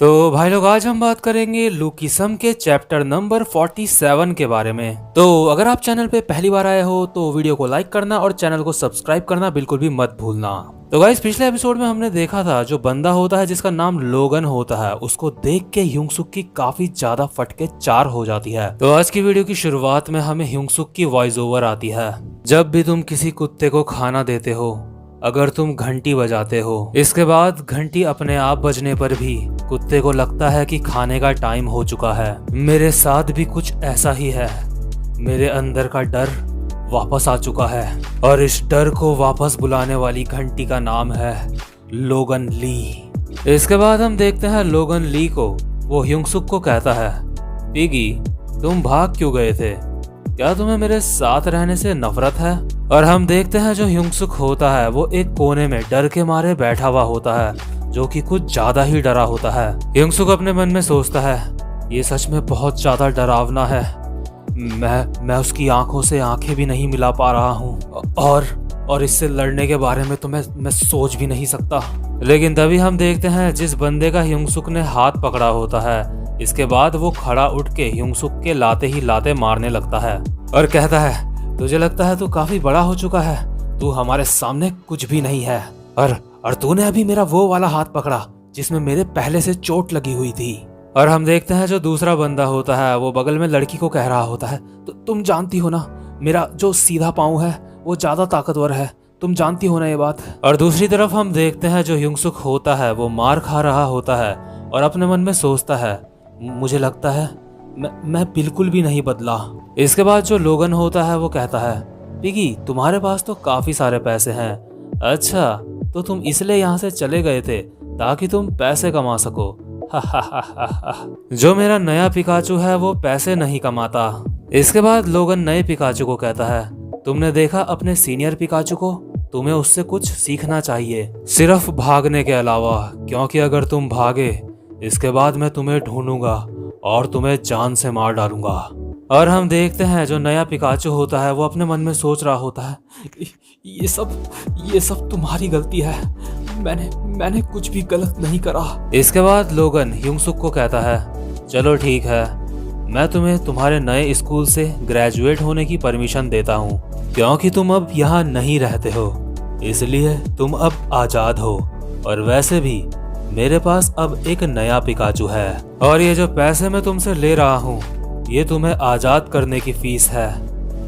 तो भाई लोग आज हम बात करेंगे लुकिसम के चैप्टर नंबर 47 के बारे में। तो अगर आप चैनल पे पहली बार आए हो तो वीडियो को लाइक करना और चैनल को सब्सक्राइब करना बिल्कुल भी मत भूलना। तो गाइस पिछले एपिसोड में हमने देखा था जो बंदा होता है जिसका नाम लोगन होता है उसको देख के ह्यूंगसुक की काफी ज्यादा फटके चार हो जाती है। तो आज की वीडियो की शुरुआत में हमें ह्यूंगसुक की वॉइस ओवर आती है। जब भी तुम किसी कुत्ते को खाना देते हो, अगर तुम घंटी बजाते हो, इसके बाद घंटी अपने आप बजने पर भी कुत्ते को लगता है कि खाने का टाइम हो चुका है। मेरे साथ भी कुछ ऐसा ही है। मेरे अंदर का डर वापस आ चुका है और इस डर को वापस बुलाने वाली घंटी का नाम है लोगन ली। इसके बाद हम देखते हैं लोगन ली को। वो ह्यूंगसुक को कहता है, पिगी तुम भाग क्यों गए थे? क्या तुम्हें मेरे साथ रहने से नफरत है? और हम देखते हैं जो ह्यूंगसुक होता है वो एक कोने में डर के मारे बैठा हुआ होता है, जो कि कुछ ज्यादा ही डरा होता है। ह्यूंगसुक अपने मन में सोचता है, ये सच में बहुत ज्यादा डरावना है। मैं उसकी आंखों से आंखें भी नहीं मिला पा रहा हूँ और इससे लड़ने के बारे में तो मैं सोच भी नहीं सकता। लेकिन तभी हम देखते हैं जिस बंदे का ह्यूंगसुक ने हाथ पकड़ा होता है, इसके बाद वो खड़ा उठ के ह्यूंगसुक के लाते ही लाते मारने लगता है और कहता है, तुझे लगता है तू काफी बड़ा हो चुका है, तू हमारे सामने कुछ भी नहीं है। और तूने अभी मेरा वो वाला हाथ पकड़ा जिसमें मेरे पहले से चोट लगी हुई थी। और हम देखते हैं जो दूसरा बंदा होता है वो बगल में लड़की को कह रहा होता है, तो तुम जानती हो ना मेरा जो सीधा पाँव है वो ज्यादा ताकतवर है, तुम जानती हो ना ये बात। और दूसरी तरफ हम देखते हैं जो ह्यूंगसुक होता है वो मार खा रहा होता है और अपने मन में सोचता है, मुझे लगता है मैं बिल्कुल भी नहीं बदला। इसके बाद जो लोगन होता है वो कहता है, पिगी तुम्हारे पास तो काफी सारे पैसे हैं। अच्छा तो तुम इसलिए यहाँ से चले गए थे ताकि तुम पैसे कमा सको। जो मेरा नया पिकाचू है वो पैसे नहीं कमाता। इसके बाद लोगन नए पिकाचू को कहता है, तुमने देखा अपने सीनियर पिकाचू को, तुम्हें उससे कुछ सीखना चाहिए, सिर्फ भागने के अलावा, क्योंकि अगर तुम भागे इसके बाद मैं तुम्हें ढूंढूंगा और तुम्हें जान से मार डालूंगा। और हम देखते हैं जो नया पिकाचू होता है वो अपने मन में सोच रहा होता है, ये सब तुम्हारी गलती है, मैंने कुछ भी गलत नहीं करा। इसके बाद लोगन ह्यूंगसुक को कहता है, चलो ठीक है, मैं तुम्हें तुम्हारे नए स्कूल से ग्रेजुएट होने की परमिशन देता हूँ, क्योंकि तुम अब यहाँ नहीं रहते हो, इसलिए तुम अब आजाद हो। और वैसे भी मेरे पास अब एक नया पिकाचू है और ये जो पैसे मैं तुमसे ले रहा हूँ ये तुम्हें आजाद करने की फीस है।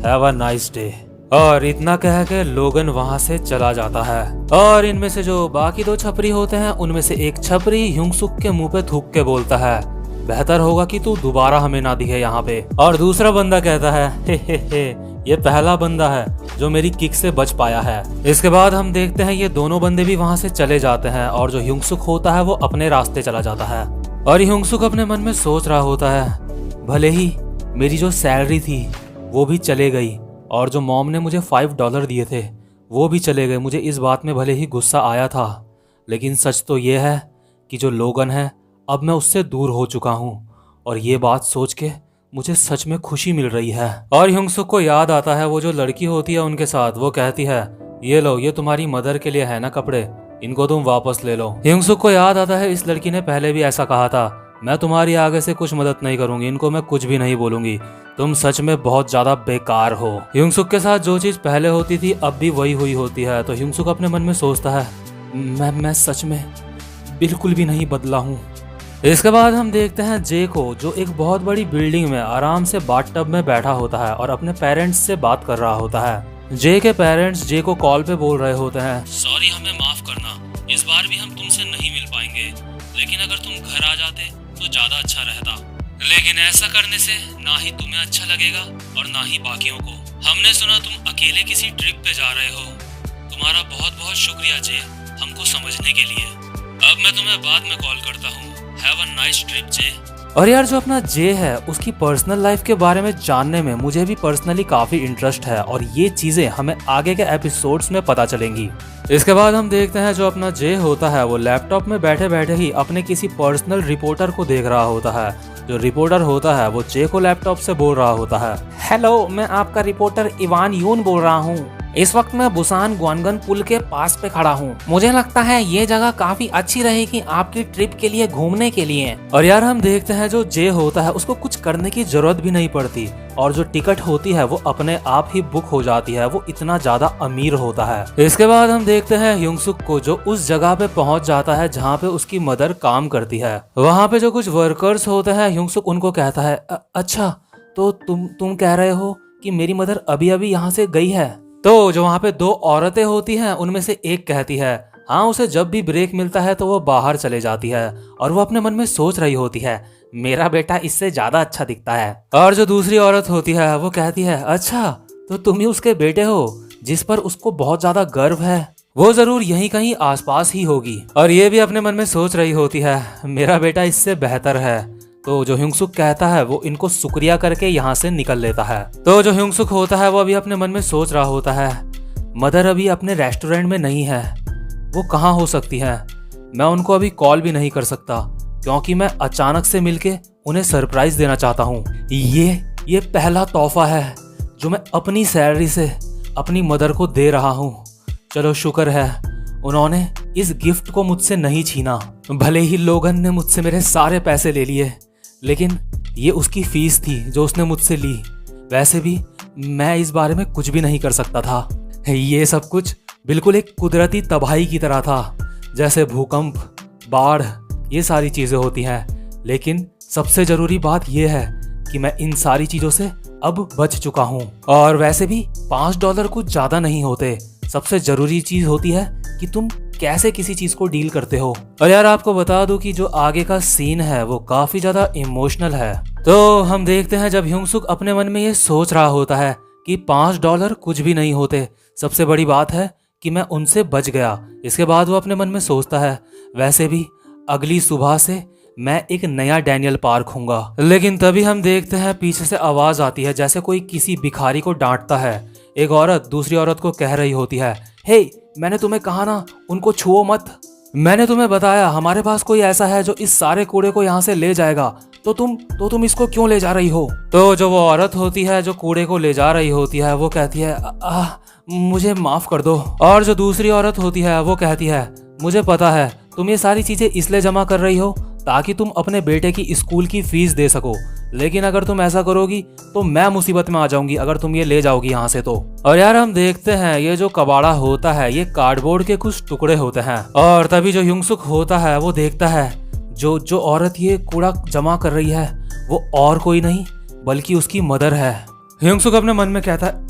Have a nice day. और इतना कह के लोगन वहां से चला जाता है। और इनमें से जो बाकी दो छपरी होते हैं उनमें से एक छपरी ह्यूंगसुक के मुंह पे थूक के बोलता है, बेहतर होगा कि तू दोबारा हमें ना दिखे यहाँ पे। और दूसरा बंदा कहता है, हे ये पहला बंदा है जो मेरी किक से बच पाया है। इसके बाद हम देखते हैं ये दोनों बंदे भी वहां से चले जाते हैं और जो ह्यूंगसुक होता है वो अपने रास्ते चला जाता है। और ह्यूंगसुक अपने मन में सोच रहा होता है, भले ही मेरी जो सैलरी थी वो भी चले गई और जो मॉम ने मुझे $5 दिए थे वो भी चले गए, मुझे इस बात में भले ही गुस्सा आया था, लेकिन सच तो ये है कि जो लोगन है अब मैं उससे दूर हो चुका हूँ और ये बात सोच के मुझे सच में खुशी मिल रही है। और ह्यूंगसुक को याद आता है वो जो लड़की होती है उनके साथ, वो कहती है, ये लो, ये तुम्हारी मदर के लिए है ना कपड़े, इनको तुम वापस ले लो। ह्यूंगसुक को याद आता है इस लड़की ने पहले भी ऐसा कहा था, मैं तुम्हारी आगे से कुछ मदद नहीं करूंगी, इनको मैं कुछ भी नहीं बोलूंगी, तुम सच में बहुत ज्यादा बेकार हो। ह्यूंगसुक के साथ जो चीज पहले होती थी अब भी वही हुई होती है। तो ह्यूंगसुक अपने मन में सोचता है, मैं सच में बिल्कुल भी नहीं बदला हूँ। इसके बाद हम देखते हैं जे को, जो एक बहुत बड़ी बिल्डिंग में आराम से बाथटब में बैठा होता है और अपने पेरेंट्स से बात कर रहा होता है। जे के पेरेंट्स जे को कॉल पे बोल रहे होते हैं, सॉरी हमें माफ करना, इस बार भी हम तुमसे नहीं मिल पाएंगे, लेकिन अगर तुम घर आ जाते तो ज्यादा अच्छा रहता, लेकिन ऐसा करने से ना ही तुम्हें अच्छा लगेगा और ना ही बाकियों को। हमने सुना तुम अकेले किसी ट्रिप पे जा रहे हो, तुम्हारा बहुत बहुत शुक्रिया जे हमको समझने के लिए। अब मैं तुम्हें बाद में कॉल करता हूँ, हैव अ नाइस ट्रिप जे। और यार जो अपना जे है उसकी पर्सनल लाइफ के बारे में जानने में मुझे भी पर्सनली काफी इंटरेस्ट है और ये चीजें हमें आगे के एपिसोड्स में पता चलेंगी। इसके बाद हम देखते हैं जो अपना जे होता है वो लैपटॉप में बैठे बैठे ही अपने किसी पर्सनल रिपोर्टर को देख रहा होता है। जो रिपोर्टर होता है वो जे को लैपटॉप से बोल रहा होता है, हेलो मैं आपका रिपोर्टर इवान यून बोल रहा हूँ, इस वक्त मैं बुसान ग्वानगन पुल के पास पे खड़ा हूँ। मुझे लगता है ये जगह काफी अच्छी रहेगी आपकी ट्रिप के लिए, घूमने के लिए। और यार हम देखते हैं जो जे होता है उसको कुछ करने की जरूरत भी नहीं पड़ती और जो टिकट होती है वो अपने आप ही बुक हो जाती है, वो इतना ज्यादा अमीर होता है। इसके बाद हम देखते हैं ह्योंग-सुक को, जो उस जगह पे पहुंच जाता है जहाँ पे उसकी मदर काम करती है। वहाँ पे जो कुछ वर्कर्स होते हैं, ह्योंग-सुक उनको कहता है अच्छा तो तुम कह रहे हो कि मेरी मदर अभी अभी यहाँ से गई है। तो जो वहाँ पे दो औरतें होती हैं उनमें से एक कहती है हाँ, उसे जब भी ब्रेक मिलता है तो वो बाहर चले जाती है और वो अपने मन में सोच रही होती है मेरा बेटा इससे ज्यादा अच्छा दिखता है। और जो दूसरी औरत होती है वो कहती है अच्छा तो तुम ही उसके बेटे हो जिस पर उसको बहुत ज्यादा गर्व है, वो जरूर यहीं कहीं आसपास ही होगी। और ये भी अपने मन में सोच रही होती है मेरा बेटा इससे बेहतर है। तो जो ह्योंग-सुक कहता है वो इनको शुक्रिया करके यहाँ से निकल लेता है। तो जो ह्योंग-सुक होता है वो अभी अपने मन में सोच रहा होता है मदर अभी अपने रेस्टोरेंट में नहीं है, वो कहाँ हो सकती है। मैं उनको अभी कॉल भी नहीं कर सकता क्योंकि मैं अचानक से मिलके उन्हें सरप्राइज देना चाहता हूँ। ये पहला तोहफा है जो मैं अपनी सैलरी से अपनी मदर को दे रहा हूँ। चलो शुक्र है उन्होंने इस गिफ्ट को मुझसे नहीं छीना। भले ही लोगन ने मुझसे मेरे सारे पैसे ले लिए, लेकिन ये उसकी फीस थी जो उसने मुझसे ली। वैसे भी मैं इस बारे में कुछ भी नहीं कर सकता था। ये सब कुछ बिल्कुल एक कुदरती तबाही की तरह था, जैसे भूकंप, बाढ़, ये सारी चीजें होती हैं। लेकिन सबसे जरूरी बात यह है कि मैं इन सारी चीजों से अब बच चुका हूँ। और वैसे भी $5 कुछ ज्यादा नहीं होते। सबसे जरूरी चीज होती है कि तुम कैसे किसी चीज को डील करते हो। और यार आपको बता दूं कि जो आगे का सीन है वो काफी ज्यादा इमोशनल है। तो हम देखते हैं जब ह्योंग-सुक अपने मन में ये सोच रहा होता है कि $5 कुछ भी नहीं होते, सबसे बड़ी बात है कि मैं उनसे बच गया। इसके बाद वो अपने मन में सोचता है वैसे भी अगली सुबह से मैं एक नया डैनियल पार्क हूँगा। लेकिन तभी हम देखते हैं पीछे से आवाज आती है जैसे कोई किसी भिखारी को डांटता है। एक औरत दूसरी औरत को कह रही होती है हे मैंने तुम्हें कहा ना उनको छुओ मत। मैंने तुम्हें बताया हमारे पास कोई ऐसा है जो इस सारे कूड़े को यहाँ से ले जाएगा, तो तुम इसको क्यों ले जा रही हो। तो जो वो औरत होती है जो कूड़े को ले जा रही होती है वो कहती है मुझे माफ कर दो। और जो दूसरी औरत होती है वो कहती है मुझे पता है तुम ये सारी चीजें इसलिए जमा कर रही हो ताकि तुम अपने बेटे की स्कूल की फीस दे सको, लेकिन अगर तुम ऐसा करोगी तो मैं मुसीबत में आ जाऊंगी अगर तुम ये ले जाओगी यहाँ से तो। और यार हम देखते हैं ये जो कबाड़ा होता है ये कार्डबोर्ड के कुछ टुकड़े होते हैं। और तभी जो ह्योंग-सुक होता है वो देखता है जो औरत ये कूड़ा जमा कर रही है वो और कोई नहीं बल्कि उसकी मदर है। ह्योंग-सुक अपने मन में कहता है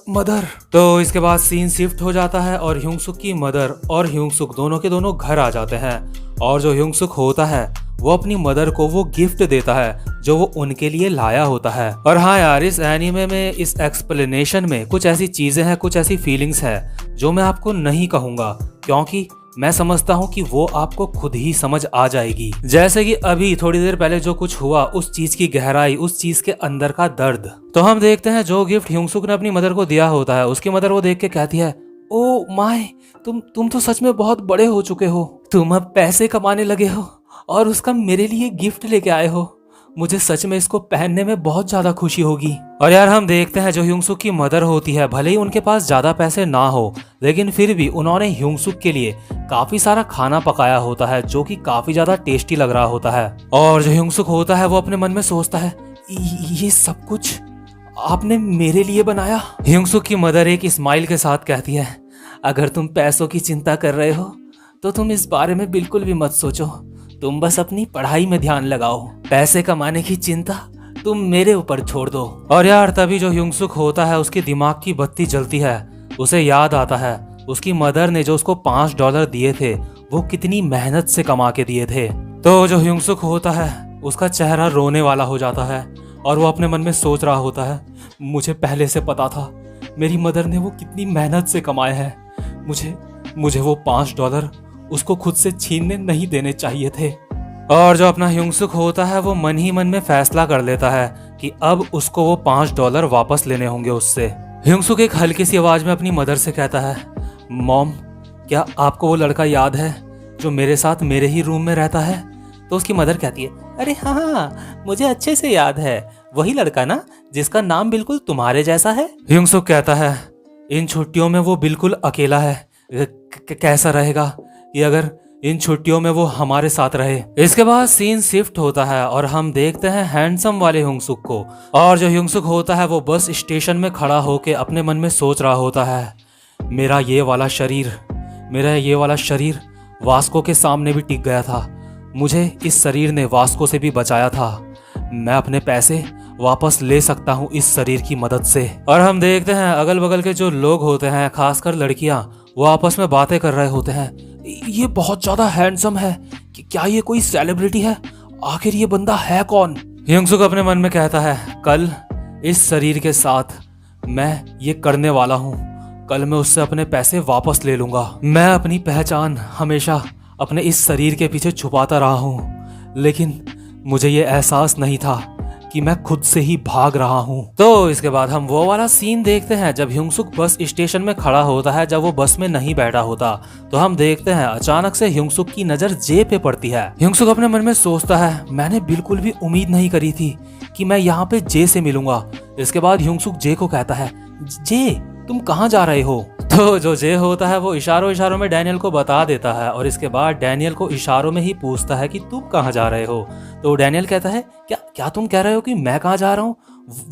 मदर। तो इसके बाद सीन शिफ्ट हो जाता है और ह्योंग-सुक की मदर और ह्योंग-सुक दोनों के दोनों घर आ जाते हैं। और जो ह्योंग-सुक होता है वो अपनी मदर को वो गिफ्ट देता है जो वो उनके लिए लाया होता है। और हाँ यार इस एनीमे में इस एक्सप्लेनेशन में कुछ ऐसी चीजें हैं, कुछ ऐसी फीलिंग्स है जो मैं आपको नहीं कहूंगा क्योंकि मैं समझता हूँ कि वो आपको खुद ही समझ आ जाएगी। जैसे कि अभी थोड़ी देर पहले जो कुछ हुआ, उस चीज की गहराई, उस चीज के अंदर का दर्द। तो हम देखते हैं जो गिफ्ट ह्योंग-सुक ने अपनी मदर को दिया होता है उसकी मदर वो देख के कहती है ओ माय तुम तो सच में बहुत बड़े हो चुके हो, तुम अब पैसे कमाने लगे हो और उसका मेरे लिए गिफ्ट लेके आए हो। मुझे सच में इसको पहनने में बहुत ज्यादा खुशी होगी। और यार हम देखते हैं जो ह्योंग-सुक की मदर होती है भले ही उनके पास ज्यादा पैसे ना हो लेकिन फिर भी उन्होंने ह्योंग-सुक के लिए काफी सारा खाना पकाया होता है जो कि काफी ज्यादा टेस्टी लग रहा होता है। और जो ह्योंग-सुक होता है वो अपने मन में सोचता है ये सब कुछ आपने मेरे लिए बनाया। ह्योंग-सुक की मदर एक स्माइल के साथ कहती है अगर तुम पैसों की चिंता कर रहे हो तो तुम इस बारे में बिल्कुल भी मत सोचो, तुम बस अपनी पढ़ाई में ध्यान लगाओ, पैसे कमाने की चिंता तुम मेरे ऊपर छोड़ दो। और यार तभी जो ह्योंग-सुक होता है उसके दिमाग की बत्ती जलती है, उसे याद आता है उसकी मदर ने जो उसको $5 दिए थे वो कितनी मेहनत से कमा के दिए थे। तो जो ह्योंग-सुक होता है उसका चेहरा रोने वाला हो जाता है और वो अपने मन में सोच रहा होता है मुझे पहले से पता था मेरी मदर ने वो कितनी मेहनत से कमाए हैं, मुझे वो $5 उसको खुद से छीनने नहीं देने चाहिए थे। और जो अपना ह्योंग-सुक होता है वो मन ही मन में फैसला कर लेता है कि अब उसको वो $5 वापस लेने होंगे उससे। ह्योंग-सुक एक हल्की सी आवाज में अपनी मदर से कहता है मॉम क्या आपको वो लड़का याद है जो मेरे साथ मेरे ही रूम में रहता है। तो उसकी मदर कहती है अरे हाँ मुझे अच्छे से याद है, वही लड़का ना जिसका नाम बिल्कुल तुम्हारे जैसा है। ह्योंग-सुक कहता है इन छुट्टियों में वो बिल्कुल अकेला है। कैसा रहेगा कि अगर इन छुट्टियों में वो हमारे साथ रहे। इसके बाद सीन शिफ्ट होता है और हम देखते हैं हैंडसम वाले ह्योंग-सुक को। और जो ह्योंग-सुक होता है वो बस स्टेशन में खड़ा होकर अपने मन में सोच रहा होता है, मेरा ये वाला शरीर वास्को के सामने भी टिक गया था। मुझे इस शरीर ने वास्को से भी बचाया था। मैं अपने पैसे वापस ले सकता हूँ इस शरीर की मदद से। और हम देखते हैं अगल बगल के जो लोग होते हैं, खासकर लड़कियां, वो आपस में बातें कर रहे होते हैं। ये बहुत ज्यादा हैंडसम है कि क्या ये कोई सेलिब्रिटी है? आखिर ये बंदा है कौन? ह्योंग-सुक अपने मन में कहता है, कल इस शरीर के साथ मैं ये करने वाला हूँ। कल मैं उससे अपने पैसे वापस ले लूंगा। मैं अपनी पहचान हमेशा अपने इस शरीर के पीछे छुपाता रहा हूँ, लेकिन मुझे ये एहसास नहीं था कि मैं खुद से ही भाग रहा हूँ। तो इसके बाद हम वो वाला सीन देखते हैं जब ह्योंग-सुक बस स्टेशन में खड़ा होता है, जब वो बस में नहीं बैठा होता। तो हम देखते हैं अचानक से ह्योंग-सुक की नजर जे पे पड़ती है। ह्योंग-सुक अपने मन में सोचता है, मैंने बिल्कुल भी उम्मीद नहीं करी थी कि मैं यहाँ पे जे से मिलूंगा। इसके बाद ह्योंग-सुक जे को कहता है, जे तुम कहाँ जा रहे हो? तो जो जे होता है वो इशारों में डैनियल को बता देता है और इसके बाद डैनियल को इशारों में ही पूछता है कि तुम कहाँ जा रहे हो? तो डैनियल कहता है, क्या तुम कह रहे हो कि मैं कहाँ जा रहा हूँ?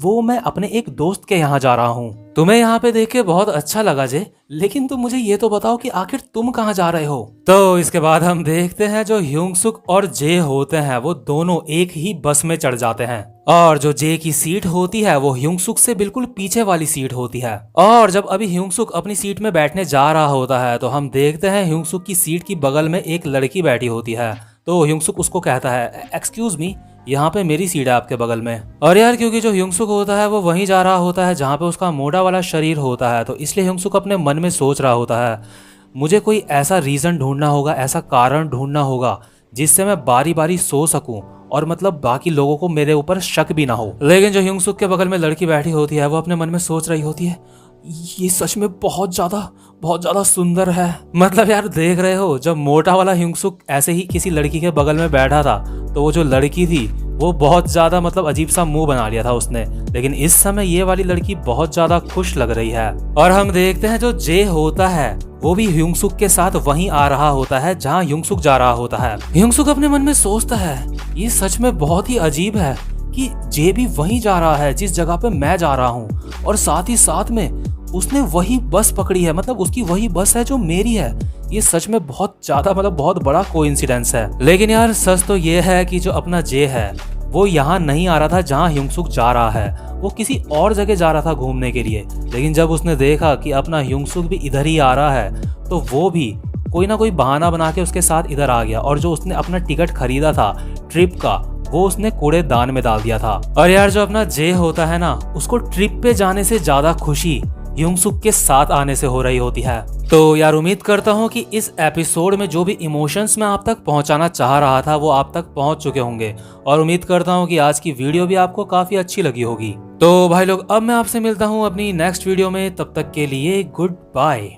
वो मैं अपने एक दोस्त के यहाँ जा रहा हूँ। तुम्हें यहाँ पे देख के बहुत अच्छा लगा जे, लेकिन तुम मुझे ये तो बताओ कि आखिर तुम कहाँ जा रहे हो? तो इसके बाद हम देखते हैं जो ह्योंग-सुक और जे होते हैं वो दोनों एक ही बस में चढ़ जाते हैं। और जो जे की सीट होती है वो ह्योंग-सुक से बिल्कुल पीछे वाली सीट होती है। और जब अभी ह्योंग-सुक अपनी सीट में बैठने जा रहा होता है तो हम देखते हैं ह्योंग-सुक की सीट की बगल में एक लड़की बैठी होती है। तो ह्योंग-सुक उसको कहता है, एक्सक्यूज मी, यहाँ पे मेरी सीट है आपके बगल में। और यार क्योंकि जो ह्योंग-सुक होता है वो वहीं जा रहा होता है जहाँ पे उसका मोटा वाला शरीर होता है, तो इसलिए ह्योंग-सुक अपने मन में सोच रहा होता है, मुझे कोई ऐसा रीजन ढूंढना होगा, ऐसा कारण ढूंढना होगा जिससे मैं बारी बारी सो सकूं और मतलब बाकी लोगों को मेरे ऊपर शक भी ना हो। लेकिन जो ह्योंग-सुक के बगल में लड़की बैठी होती है वो अपने मन में सोच रही होती है, ये सच में बहुत ज्यादा सुंदर है। मतलब यार देख रहे हो, जब मोटा वाला ह्योंग-सुक ऐसे ही किसी लड़की के बगल में बैठा था तो वो जो लड़की थी वो बहुत ज्यादा मतलब अजीब सा मुंह बना लिया था उसने, लेकिन इस समय ये वाली लड़की बहुत ज्यादा खुश लग रही है। और हम देखते हैं जो जे होता है वो भी ह्योंग-सुक के साथ वहीं आ रहा होता है जहाँ ह्योंग-सुक जा रहा होता है। ह्योंग-सुक अपने मन में सोचता है, ये सच में बहुत ही अजीब है कि जे भी वहीं जा रहा है जिस जगह पे मैं जा रहा हूँ, और साथ ही साथ में उसने वही बस पकड़ी है, मतलब उसकी वही बस है जो मेरी है। ये सच में बहुत ज्यादा मतलब बहुत बड़ा कोइंसिडेंस है। लेकिन यार सच तो ये है कि जो अपना जे है वो यहाँ नहीं आ रहा था जहाँ ह्योंग-सुक जा रहा है, वो किसी और जगह जा रहा था घूमने के लिए। लेकिन जब उसने देखा कि अपना ह्योंग-सुक भी इधर ही आ रहा है तो वो भी कोई ना कोई बहाना बना के उसके साथ इधर आ गया, और जो उसने अपना टिकट खरीदा था ट्रिप का वो उसने कूड़ेदान में डाल दिया था। और यार जो अपना जे होता है ना, उसको ट्रिप पे जाने से ज्यादा खुशी ह्योंग-सुक के साथ आने से हो रही होती है। तो यार उम्मीद करता हूँ कि इस एपिसोड में जो भी इमोशंस मैं आप तक पहुँचाना चाह रहा था वो आप तक पहुँच चुके होंगे, और उम्मीद करता हूँ कि आज की वीडियो भी आपको काफी अच्छी लगी होगी। तो भाई लोग अब मैं आपसे मिलता हूँ अपनी नेक्स्ट वीडियो में, तब तक के लिए गुड बाय।